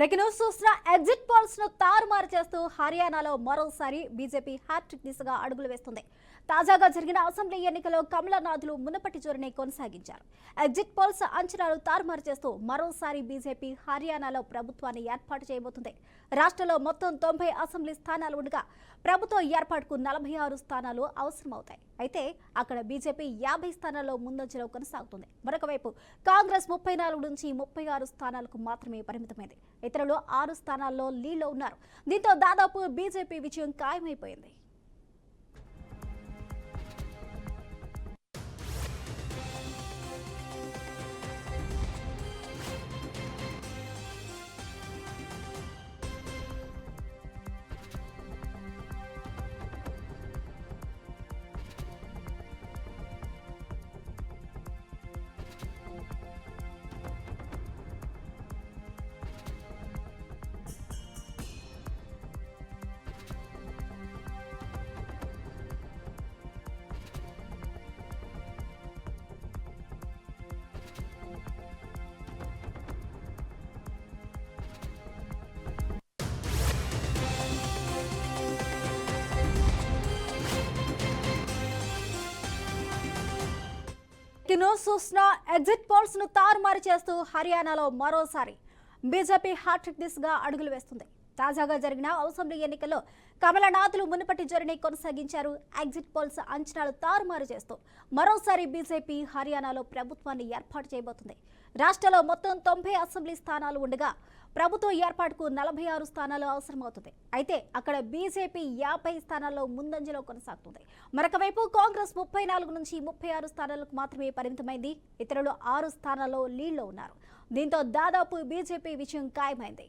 Breaking news చూస్తున్న exit polls ను తారుమారు చేస్తూ హర్యానాలో మరోసారి బీజేపీ హ్యాట్రిక్ దిశగా అడుగులు వేస్తుంది. తాజాగా జరిగిన అసెంబ్లీ ఎన్నికల్లో కమలనాథులు మునుపటి జోరుని కొనసాగించారు. ఎగ్జిట్ పోల్స్ అంచనాలు తారుమారు చేస్తూ మరోసారి బీజేపీ హర్యానాలో ప్రభుత్వాన్ని ఏర్పాటు చేయబోతుంది. రాష్ట్రంలో మొత్తం 90 అసెంబ్లీ స్థానాలు ఉండగా ప్రభుత్వం ఏర్పాటుకు 46 స్థానాలు అవసరమవుతాయి. అయితే అక్కడ బీజేపీ 50 స్థానాల్లో ముందంజలో కొనసాగుతుంది. మరొక వైపు కాంగ్రెస్ 34 నుంచి 36 స్థానాలకు మాత్రమే పరిమితమైంది. ఇతరులు 6 స్థానాల్లో లీడ్లో ఉన్నారు. దీంతో దాదాపు బీజేపీ విజయం ఖాయమైపోయింది. చూస్తున్న ఎగ్జిట్ పోల్స్ ను తారుమారు చేస్తూ హర్యానాలో మరోసారి బీజేపీ హ్యాట్రిక్ దిశగా అడుగులు వేస్తుంది. తాజాగా జరిగిన అసెంబ్లీ ఎన్నికల్లో కమలనాథులు మునుపటి జోరుని కొనసాగించారు. ఎగ్జిట్ పోల్స్ అంచనాలు తారుమారు చేస్తూ మరోసారి బీజేపీ హర్యానాలో ప్రభుత్వాన్ని ఏర్పాటు చేయబోతుంది. రాష్ట్రంలో మొత్తం 90 అసెంబ్లీ స్థానాలు ఉండగా ప్రభుత్వం ఏర్పాటుకు 46 స్థానాలు అవసరమవుతుంది. అయితే అక్కడ బీజేపీ 50 స్థానాల్లో ముందంజలో కొనసాగుతుంది. మరొక వైపు కాంగ్రెస్ 34 నుంచి 36 స్థానాలకు మాత్రమే పరిమితమైంది. ఇతరులు 6 స్థానాల్లో లీడ్లో ఉన్నారు. దీంతో దాదాపు బీజేపీ విజయం ఖాయమైంది.